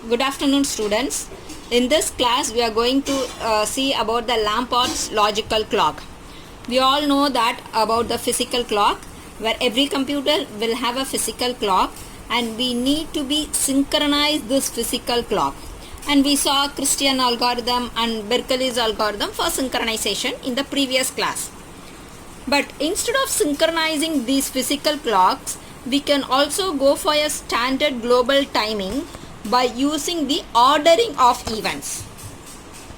Good afternoon, students. In this class, we are going to see about the Lamport's logical clock. We all know that about the physical clock, where every computer will have a physical clock, and we need to be synchronize this physical clock. And we saw Christian algorithm and Berkeley's algorithm for synchronization in the previous class. But instead of synchronizing these physical clocks, we can also go for a standard global timing by using the ordering of events.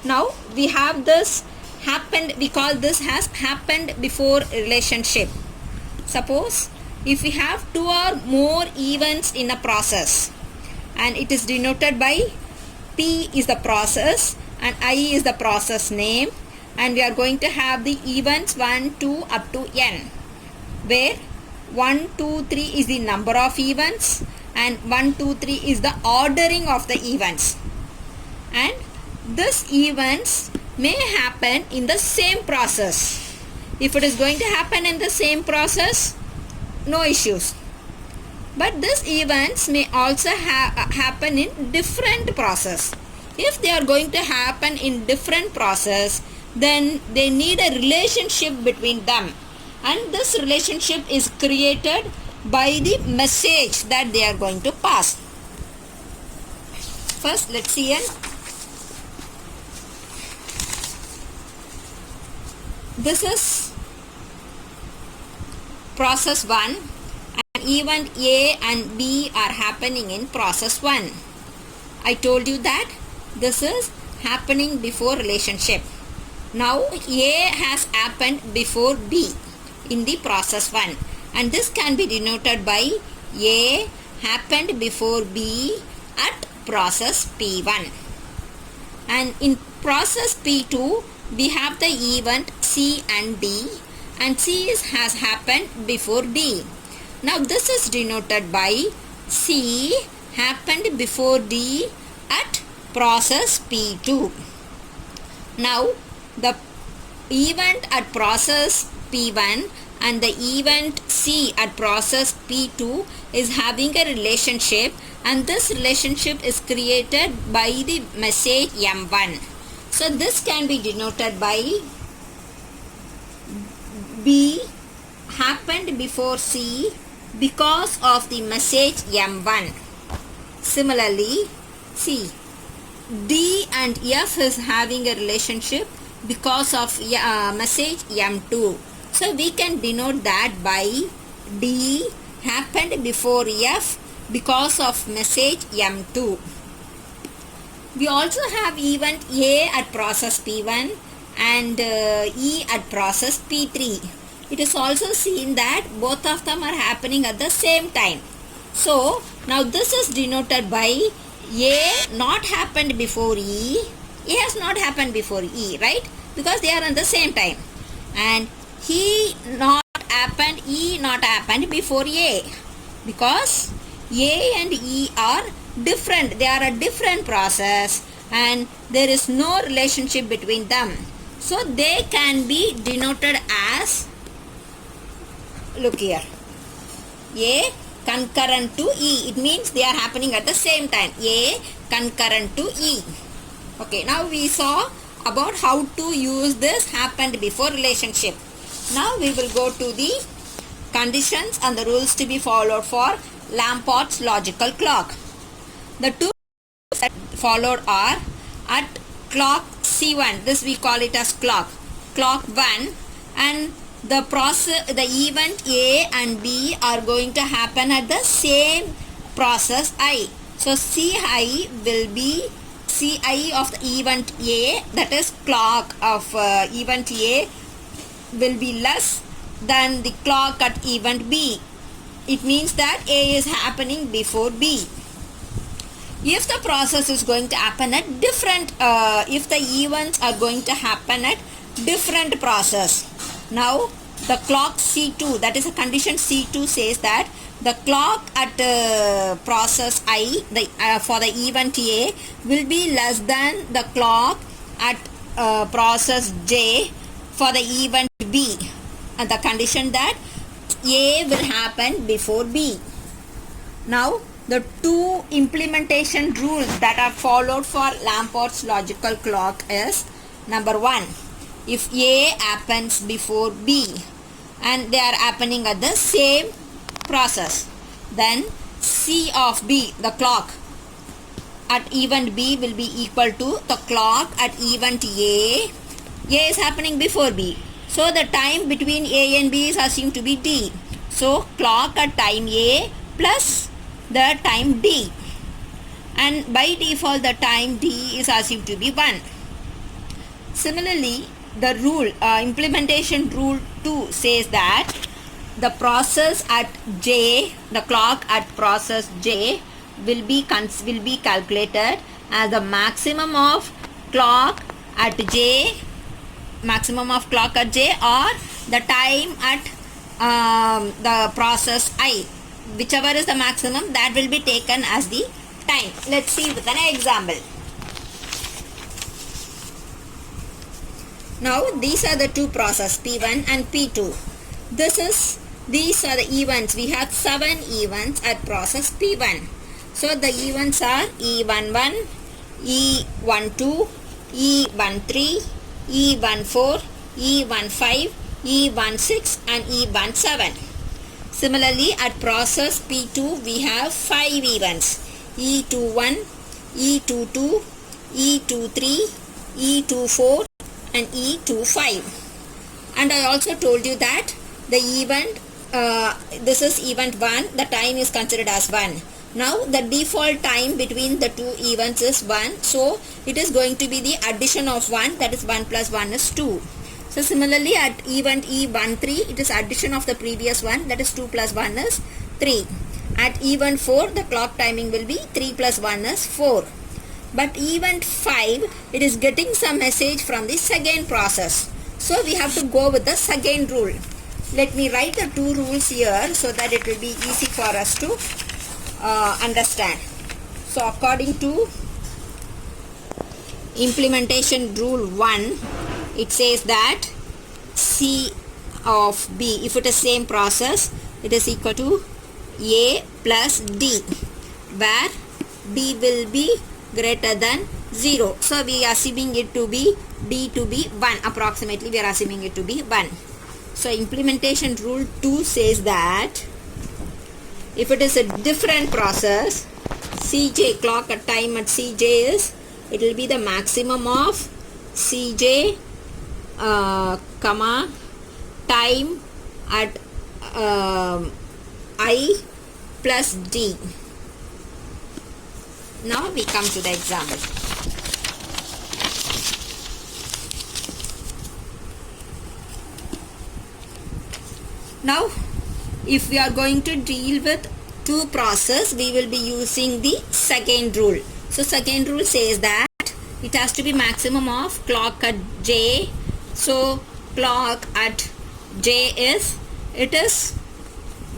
Now we have this happened, we call this as happened before relationship. Suppose if we have two or more events in a process, and it is denoted by P is the process and I is the process name, and we are going to have the events 1, 2 up to n, where 1, 2, 3 is the number of events and 1, 2, 3 is the ordering of the events. And these events may happen in the same process. If it is going to happen in the same process, no issues. But these events may also happen in different process. If they are going to happen in different process, then they need a relationship between them, and this relationship is created by the message that they are going to pass. First, let's see it. This is process 1, and event A and B are happening in process 1. I told you that this is happening before relationship. Now A has happened before B in the process 1, and this can be denoted by A happened before B at process P1. And in process P2, we have the event C and D, and C has happened before D. Now this is denoted by C happened before D at process P2. Now the event at process P1 and the event C at process P2 is having a relationship, and this relationship is created by the message M1. So this can be denoted by B happened before C because of the message M1. Similarly, C, D and F is having a relationship because of message M2. So we can denote that by D happened before F because of message M2. We also have event A at process P1 and E at process P3. It is also seen that both of them are happening at the same time. So now this is denoted by A not happened before E, A has not happened before E, right? Because they are at the same time. And he not happened, E not happened before A, because A and E are different. They are a different process and there is no relationship between them. So they can be denoted as, look here, A concurrent to E. It means they are happening at the same time. A concurrent to E. Okay, now we saw about how to use this happened before relationship. Now we will go to the conditions and the rules to be followed for Lamport's logical clock. The two that followed are at clock C1, this we call it as clock 1, and the event A and B are going to happen at the same process I. So Ci will be Ci of the event A, that is clock of event A, will be less than the clock at event B. It means that A is happening before B. If the process is going to happen at different, if the events are going to happen at different process. Now the clock C2, that is a condition C2, says that the clock at process I, for the event A, will be less than the clock at process J for the event B, and the condition that A will happen before B. Now the two implementation rules that are followed for Lambert's logical clock is: number one, if A happens before B and they are happening at the same process, then C of B, the clock at event B, will be equal to the clock at event A. A is happening before B, so the time between A and B is assumed to be D. So clock at time A plus the time D, and by default the time D is assumed to be 1. Similarly, the rule implementation rule 2 says that the process at J, the clock at process J will be calculated as the maximum of clock at J, or the time at the process I, whichever is the maximum, that will be taken as the time. Let's see with an example. Now these are the two processes, P1 and P2. These are the events. We have 7 events at process P1. So the events are E11, E12, E13, E14, E15, E16 and E17. Similarly, at process P2 we have 5 events: E21, E22, E23, E24 and E25. And I also told you that the event, this is event 1, the time is considered as 1. Now the default time between the two events is 1, so it is going to be the addition of 1, that is 1 plus 1 is 2. So similarly at event E13, it is addition of the previous one, that is 2 plus 1 is 3. At event 4, the clock timing will be 3 plus 1 is 4. But event 5, it is getting some message from the second process. So we have to go with the second rule. Let me write the two rules here so that it will be easy for us to understand. So according to implementation rule 1, it says that C of B, if it is same process, it is equal to A plus D, where D will be greater than 0. So we are assuming it to be D to be 1, approximately we are assuming it to be 1. So implementation rule 2 says that if it is a different process, Cj, clock at time at Cj is, it will be the maximum of Cj time at I plus D. Now we come to the example. Now if we are going to deal with two processes, we will be using the second rule. So second rule says that it has to be maximum of clock at J. So clock at J is, it is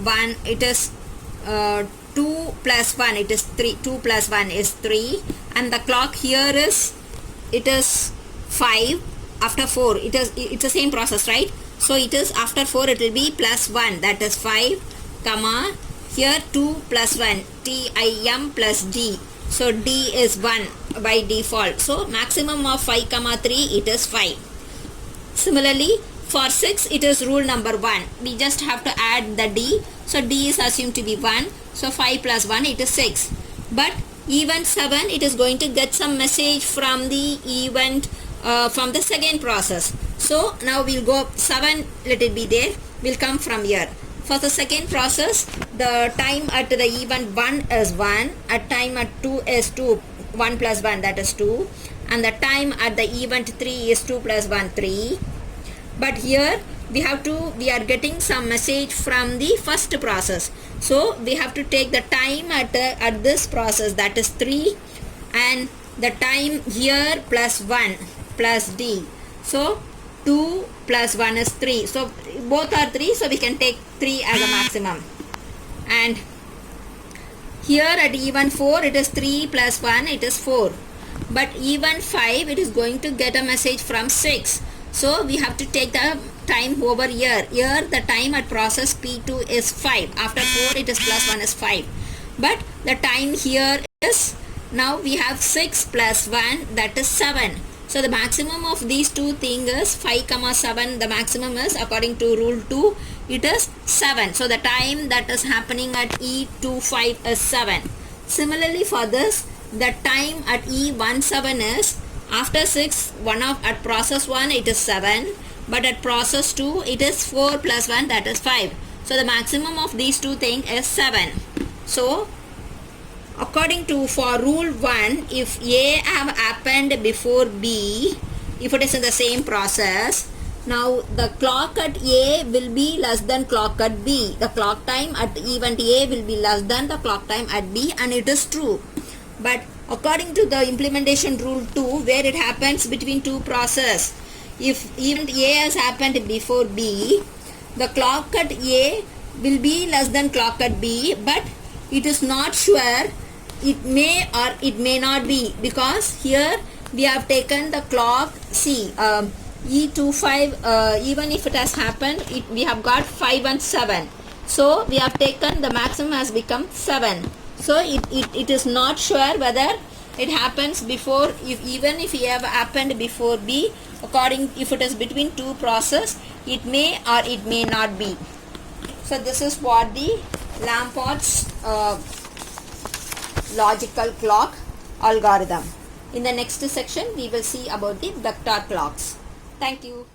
1, it is 2 plus 1, it is 3, 2 plus 1 is 3, and the clock here is, it is 5, after 4, it's the same process, right? So it is after 4 it will be plus 1, that is 5, comma, here 2 plus 1, TIM plus D. So D is 1 by default. So maximum of 5 comma 3, it is 5. Similarly, for 6 it is rule number 1. We just have to add the D. So D is assumed to be 1. So 5 plus 1, it is 6. But event 7, it is going to get some message from the event from the second process. So now we'll go 7, let it be there, will come from here. For the second process, the time at the event 1 is 1, at time at 2 is 2, 1 plus 1, that is 2, and the time at the event 3 is 2 plus 1, 3. But here we are getting some message from the first process. So we have to take the time at this process, that is 3, and the time here plus 1 plus D. So 2 plus 1 is 3. So both are 3, so we can take 3 as a maximum. And here at event 4, it is 3 plus 1, it is 4. But event 5, it is going to get a message from 6. So we have to take the time over here. Here the time at process P2 is 5. After 4, it is plus 1 is 5. but the time here is, now we have 6 plus 1, that is 7. So the maximum of these two things is 5 comma 7. The maximum is, according to rule 2, it is 7. So the time that is happening at E25 is 7. Similarly for this, the time at E17 is, after 6, at process 1 it is 7, but at process 2 it is 4 plus 1, that is 5. So the maximum of these two things is 7. So according to, for rule 1, if A have happened before B, if it is in the same process, now the clock at A will be less than clock at B. The clock time at event A will be less than the clock time at B, and it is true. But according to the implementation rule 2, where it happens between two processes, if event A has happened before B, the clock at A will be less than clock at B, but it is not sure. It may or it may not be, because here we have taken the clock, see, E25, even if it has happened, we have got 5 and 7. So we have taken, the maximum has become 7. So it is not sure whether it happens before, even if it have happened before B, according, if it is between two processes, it may or it may not be. So this is what the Lamport's logical clock algorithm. In the next section, we will see about the vector clocks. Thank you.